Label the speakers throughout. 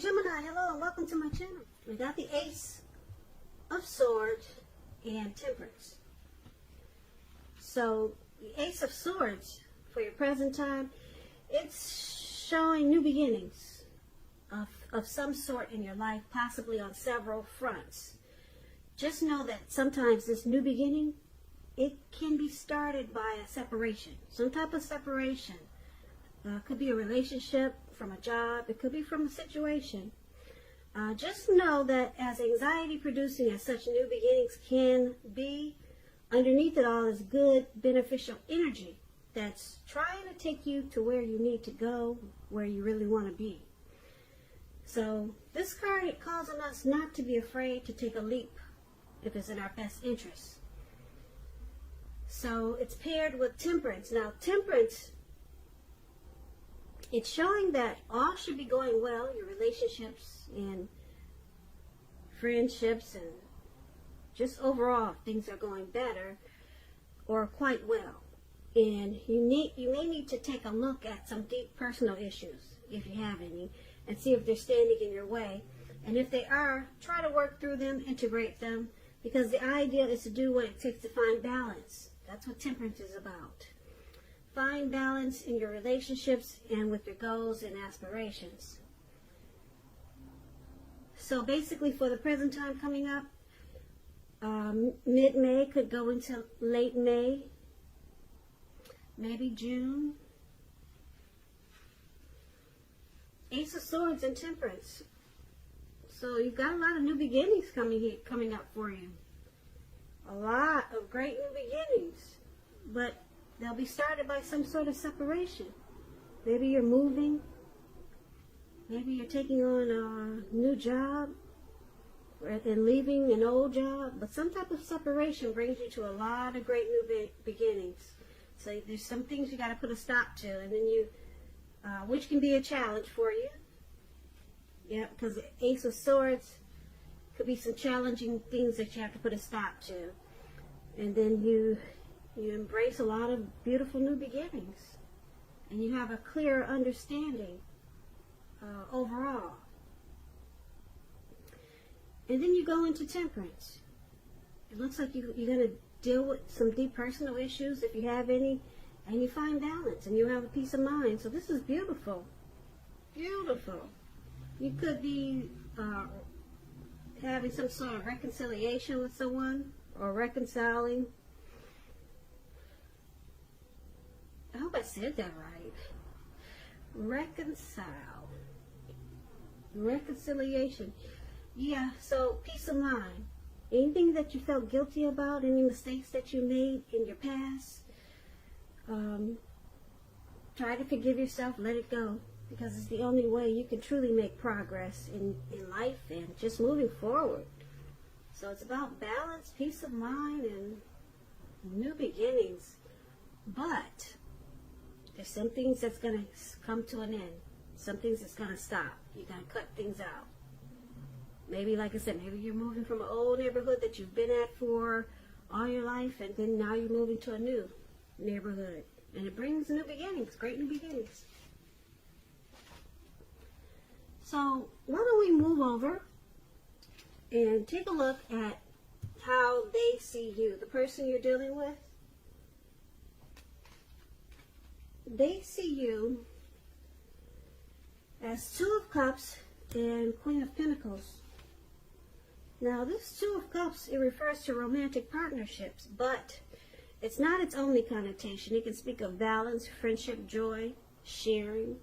Speaker 1: Gemini, hello and welcome to my channel. We got the Ace of Swords and Temperance. So the Ace of Swords for your present time, it's showing new beginnings of some sort in your life, possibly on several fronts. Just know that sometimes this new beginning, it can be started by a separation, some type of separation. Could be a relationship, from a job, it could be from a situation. Just know that as anxiety producing as such new beginnings can be, underneath it all is good, beneficial energy that's trying to take you to where you need to go, where you really want to be. So this card, it calls on us not to be afraid to take a leap if it's in our best interest. So it's paired with Temperance. Now Temperance, it's showing that all should be going well, your relationships and friendships and just overall things are going better or quite well. And you may need to take a look at some deep personal issues, if you have any, and see if they're standing in your way. And if they are, try to work through them, integrate them, because the idea is to do what it takes to find balance. That's what Temperance is about. Find balance in your relationships and with your goals and aspirations. So basically for the present time coming up, mid-May could go into late May, maybe June. Ace of Swords and Temperance. So you've got a lot of new beginnings coming up for you. A lot of great new beginnings. But they'll be started by some sort of separation. Maybe you're moving. Maybe you're taking on a new job and leaving an old job. But some type of separation brings you to a lot of great new beginnings. So there's some things you got to put a stop to, and then which can be a challenge for you. Yeah, because the Ace of Swords could be some challenging things that you have to put a stop to. And then you embrace a lot of beautiful new beginnings. And you have a clear understanding overall. And then you go into Temperance. It looks like you're going to deal with some deep personal issues, if you have any, and you find balance, and you have a peace of mind. So this is beautiful. Beautiful. You could be having some sort of reconciliation with someone, or reconciling. I hope I said that right. Reconcile. Reconciliation. Yeah, so peace of mind. Anything that you felt guilty about, any mistakes that you made in your past, try to forgive yourself, let it go. Because it's the only way you can truly make progress in life and just moving forward. So it's about balance, peace of mind, and new beginnings. But there's some things that's going to come to an end. Some things that's going to stop. You got to cut things out. Maybe, like I said, maybe you're moving from an old neighborhood that you've been at for all your life, and then now you're moving to a new neighborhood. And it brings new beginnings, great new beginnings. So why don't we move over and take a look at how they see you, the person you're dealing with. They see you as Two of Cups and Queen of Pentacles. Now this Two of Cups, it refers to romantic partnerships, but it's not its only connotation. It can speak of balance, friendship, joy, sharing.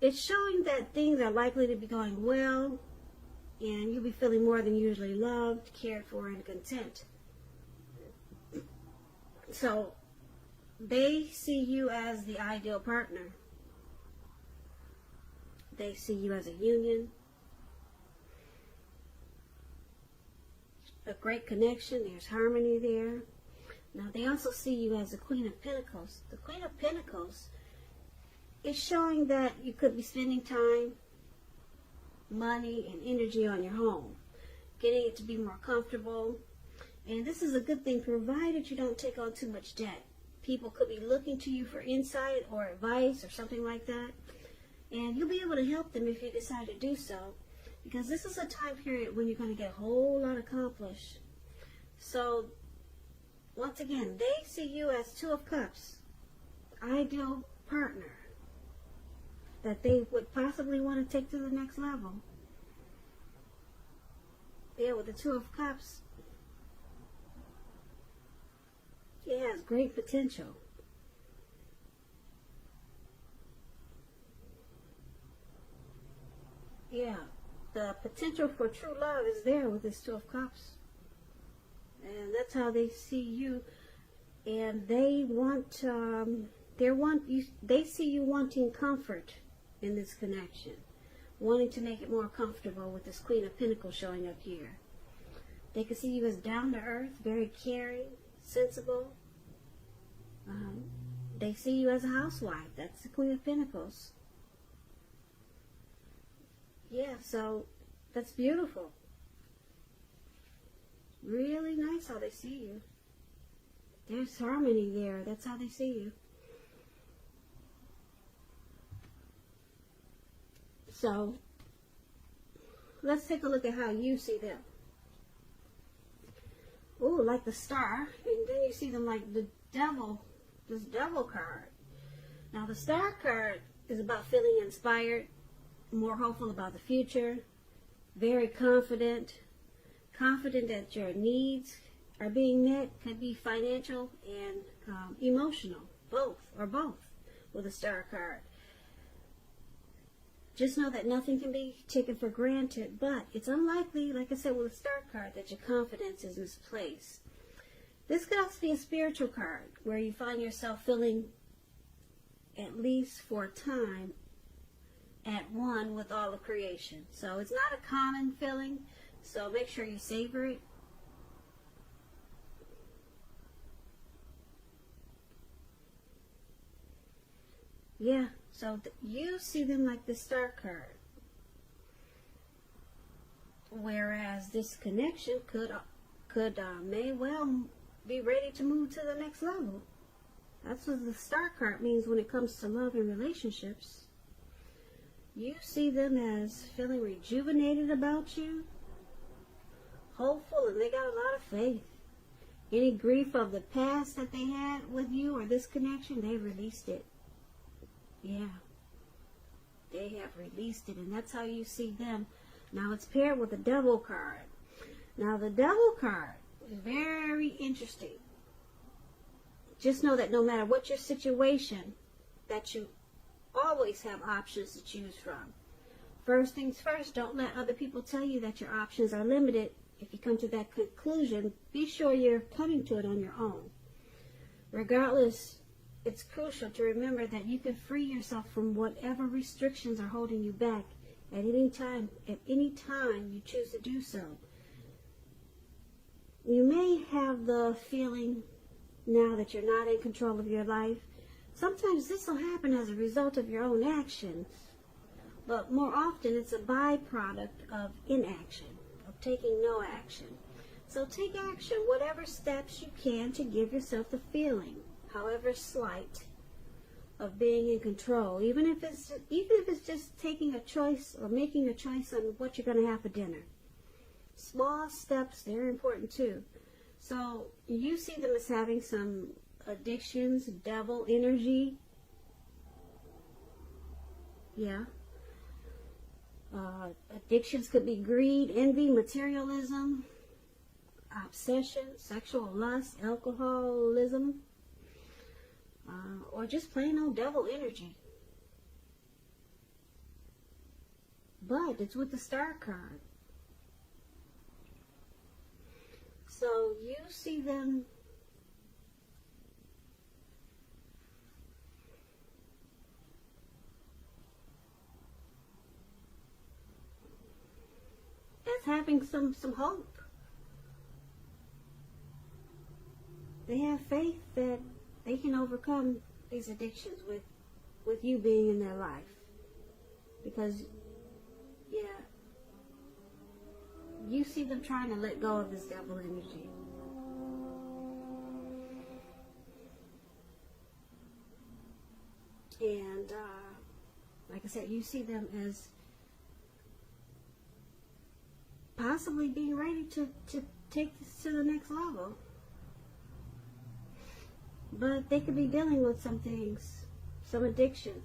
Speaker 1: It's showing that things are likely to be going well, and you'll be feeling more than usually loved, cared for, and content. So they see you as the ideal partner. They see you as a union, a great connection. There's harmony there. Now they also see you as a Queen of Pentacles. The Queen of Pentacles is showing that you could be spending time, money, and energy on your home, getting it to be more comfortable. And this is a good thing, provided you don't take on too much debt. People could be looking to you for insight or advice or something like that. And you'll be able to help them if you decide to do so, because this is a time period when you're going to get a whole lot accomplished. So, once again, they see you as Two of Cups, ideal partner that they would possibly want to take to the next level. Yeah, with the Two of Cups, it has great potential. Yeah, the potential for true love is there with this Two of Cups. And that's how they see you. And they they see you wanting comfort in this connection, wanting to make it more comfortable with this Queen of Pentacles showing up here. They can see you as down to earth, very caring, sensible. They see you as a housewife. That's the Queen of Pentacles. Yeah, so that's beautiful. Really nice how they see you. There's harmony there. That's how they see you. So, let's take a look at how you see them. Ooh, like the Star. And then you see them like the Devil. This Devil card. Now, the Star card is about feeling inspired, more hopeful about the future, very confident that your needs are being met. Could be financial and emotional, both with a Star card. Just know that nothing can be taken for granted, but it's unlikely, like I said with a Star card, that your confidence is misplaced. This could also be a spiritual card, where you find yourself feeling, at least for a time, at one with all of creation. So it's not a common feeling, so make sure you savor it. Yeah, so you see them like the Star card. Whereas this connection may well be ready to move to the next level. That's what the Star card means when it comes to love and relationships. You see them as feeling rejuvenated about you, hopeful, and they got a lot of faith. Any grief of the past that they had with you or this connection, they released it. Yeah, they have released it, and that's how you see them. Now it's paired with the Devil card. Now the Devil card is very interesting. Just know that no matter what your situation, that you always have options to choose from. First things first, don't let other people tell you that your options are limited. If you come to that conclusion, be sure you're coming to it on your own. Regardless, it's crucial to remember that you can free yourself from whatever restrictions are holding you back at any time you choose to do so. You may have the feeling now that you're not in control of your life. Sometimes this will happen as a result of your own actions, but more often it's a byproduct of inaction, of taking no action. So take action, whatever steps you can, to give yourself the feeling, however slight, of being in control. Even if it's just taking a choice or making a choice on what you're going to have for dinner. Small steps, they're important too. So you see them as having some addictions, devil energy. Yeah. Addictions could be greed, envy, materialism, obsession, sexual lust, alcoholism, or just plain old devil energy. But it's with the Star card. So you see them as having some hope. They have faith that they can overcome these addictions with you being in their life. Because, yeah, you see them trying to let go of this devil energy. And, Like I said, you see them as possibly being ready to take this to the next level. But they could be dealing with some things, some addictions.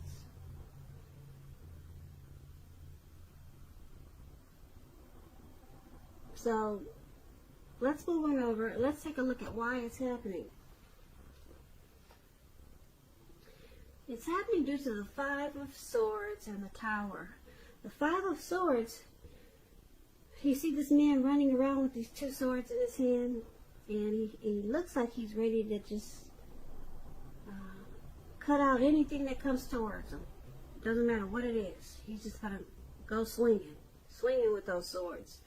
Speaker 1: So let's move on over. Let's take a look at why it's happening. It's happening due to the Five of Swords and the Tower. The Five of Swords, you see this man running around with these two swords in his hand, and he looks like he's ready to just cut out anything that comes towards him. Doesn't matter what it is. He's just going to go swinging with those swords.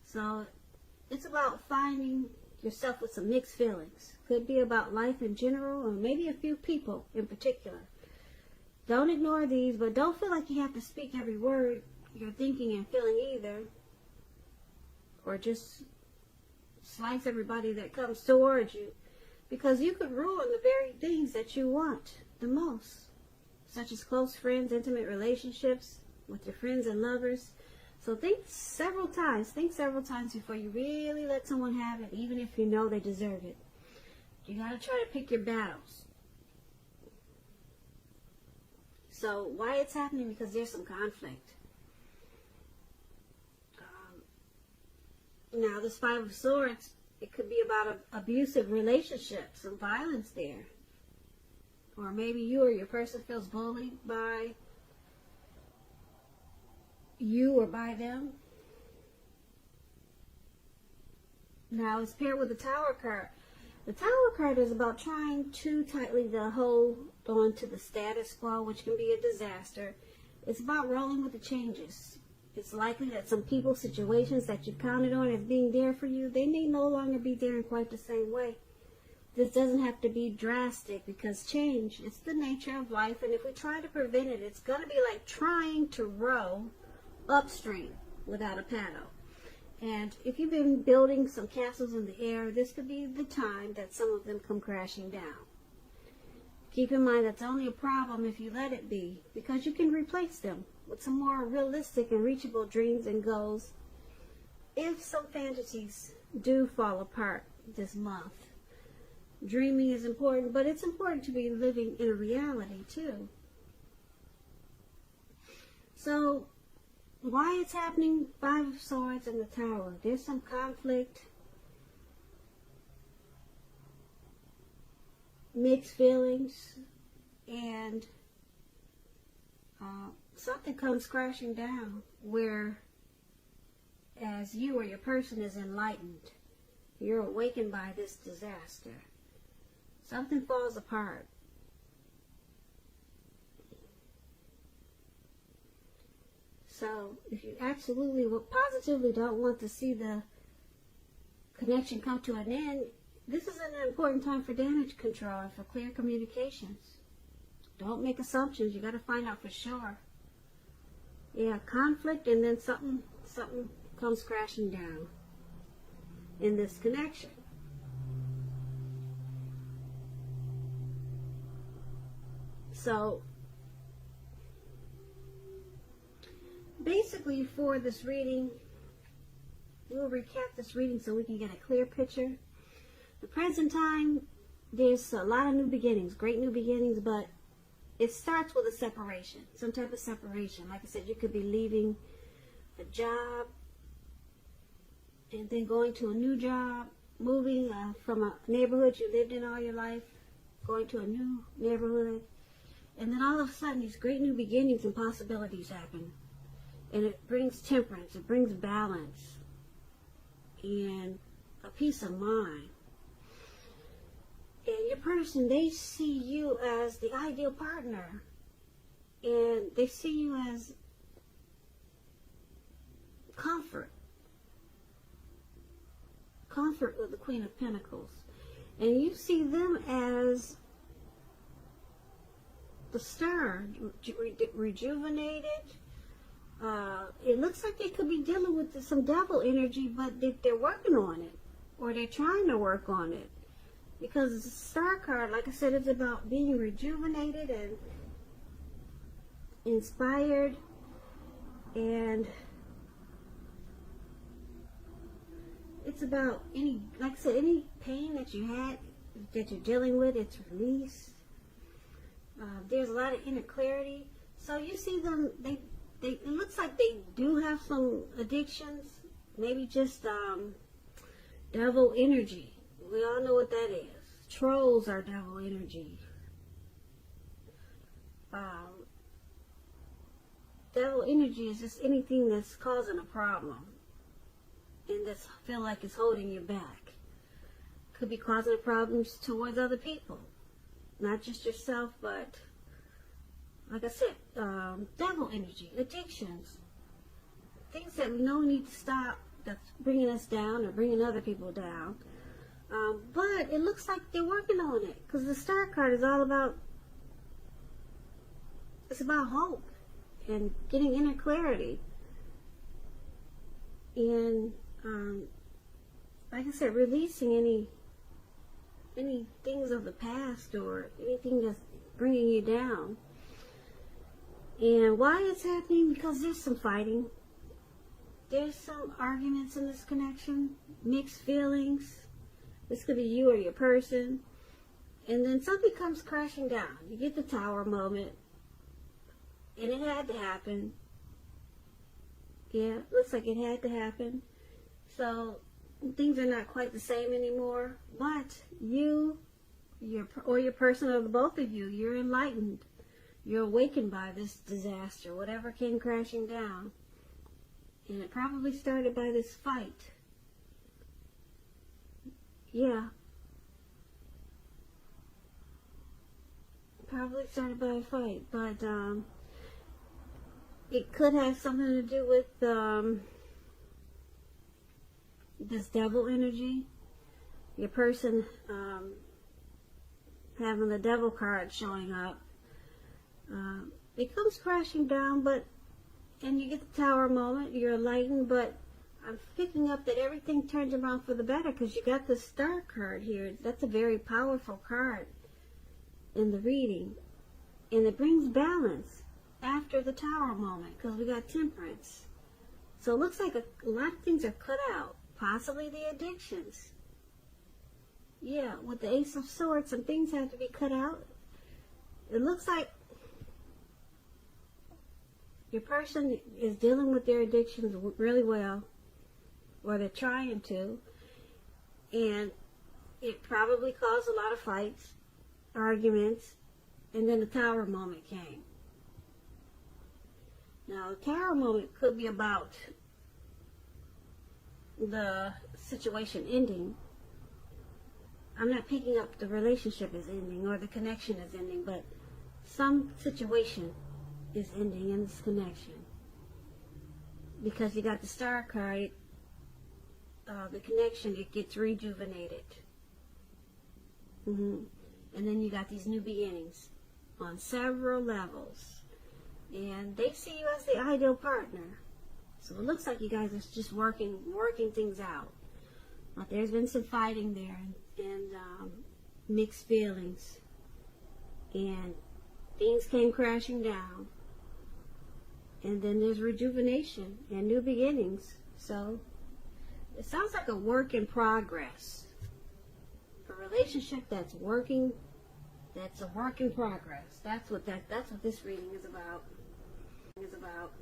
Speaker 1: So it's about finding yourself with some mixed feelings. Could be about life in general, or maybe a few people in particular. Don't ignore these, but don't feel like you have to speak every word you're thinking and feeling either. Or just slice everybody that comes towards you. Because you could ruin the very things that you want the most. Such as close friends, intimate relationships with your friends and lovers. So think several times before you really let someone have it, even if you know they deserve it. You got to try to pick your battles. So why it's happening? Because there's some conflict. Now this Five of Swords, it could be about an abusive relationship, some violence there. Or maybe you or your person feels bullied by you or by them. Now it's paired with the Tower card. The Tower card is about trying too tightly to hold on to the status quo, which can be a disaster. It's about rolling with the changes. It's likely that some people, situations that you counted on as being there for you, they may no longer be there in quite the same way. This doesn't have to be drastic, because change, it's the nature of life, and if we try to prevent it, it's going to be like trying to row upstream without a paddle. And if you've been building some castles in the air, this could be the time that some of them come crashing down. Keep in mind that's only a problem if you let it be, because you can replace them with some more realistic and reachable dreams and goals if some fantasies do fall apart this month. Dreaming is important, but it's important to be living in a reality too. So why it's happening? Five of Swords and the Tower. There's some conflict, mixed feelings, and something comes crashing down where, as you or your person is enlightened, you're awakened by this disaster. Something falls apart. So if you absolutely, positively don't want to see the connection come to an end, this is an important time for damage control and for clear communications. Don't make assumptions. You got to find out for sure. Yeah, conflict, and then something comes crashing down in this connection. So basically, for this reading, we'll recap this reading so we can get a clear picture. The present time, there's a lot of new beginnings, great new beginnings, but it starts with a separation, some type of separation. Like I said, you could be leaving a job and then going to a new job, moving from a neighborhood you lived in all your life, going to a new neighborhood, and then all of a sudden these great new beginnings and possibilities happen. And it brings temperance, it brings balance, and a peace of mind. And your person, they see you as the ideal partner. And they see you as comfort. Comfort with the Queen of Pentacles. And you see them as the star, rejuvenated. It looks like they could be dealing with some devil energy, but they're working on it, or they're trying to work on it, because the star card, like I said, is about being rejuvenated inspired, and it's about any, like I said, any pain that you had, that you're dealing with, it's released. There's a lot of inner clarity. So you see them, it looks like they do have some addictions, maybe just devil energy. We all know what that is. Trolls are devil energy. Devil energy is just anything that's causing a problem and that's feel like it's holding you back. Could be causing problems towards other people, not just yourself, but like I said, devil energy, addictions, things that we know we need to stop, that's bringing us down or bringing other people down. But it looks like they're working on it, because the Star card is all about, it's about hope and getting inner clarity. And like I said, releasing any things of the past or anything that's bringing you down. And why it's happening? Because there's some fighting. There's some arguments in this connection, mixed feelings. This could be you or your person. And then something comes crashing down. You get the Tower moment. And it had to happen. Yeah, looks like it had to happen. So things are not quite the same anymore. But you, your person, or the both of you, you're enlightened. You're awakened by this disaster, whatever came crashing down. And it probably started by this fight. Yeah. Probably started by a fight, but it could have something to do with this devil energy. Your person having the devil card showing up. It comes crashing down, and you get the Tower moment, you're enlightened, but I'm picking up that everything turns around for the better, because you got the Star card here. That's a very powerful card in the reading, and it brings balance after the Tower moment, because we got Temperance. So it looks like a lot of things are cut out, possibly the addictions. Yeah, with the Ace of Swords, some things have to be cut out. It looks like your person is dealing with their addictions really well, or they're trying to, and it probably caused a lot of fights, arguments, and then the Tower moment came. Now, the Tower moment could be about the situation ending. I'm not picking up the relationship is ending or the connection is ending, but some situation is ending in this connection. Because you got the Star card, the connection, it gets rejuvenated. And then you got these new beginnings on several levels. And they see you as the ideal partner. So it looks like you guys are just working things out. But there's been some fighting there and mixed feelings. And things came crashing down. And then there's rejuvenation and new beginnings. So it sounds like a work in progress. A relationship that's working, that's a work in progress. That's what this reading is about. Is about.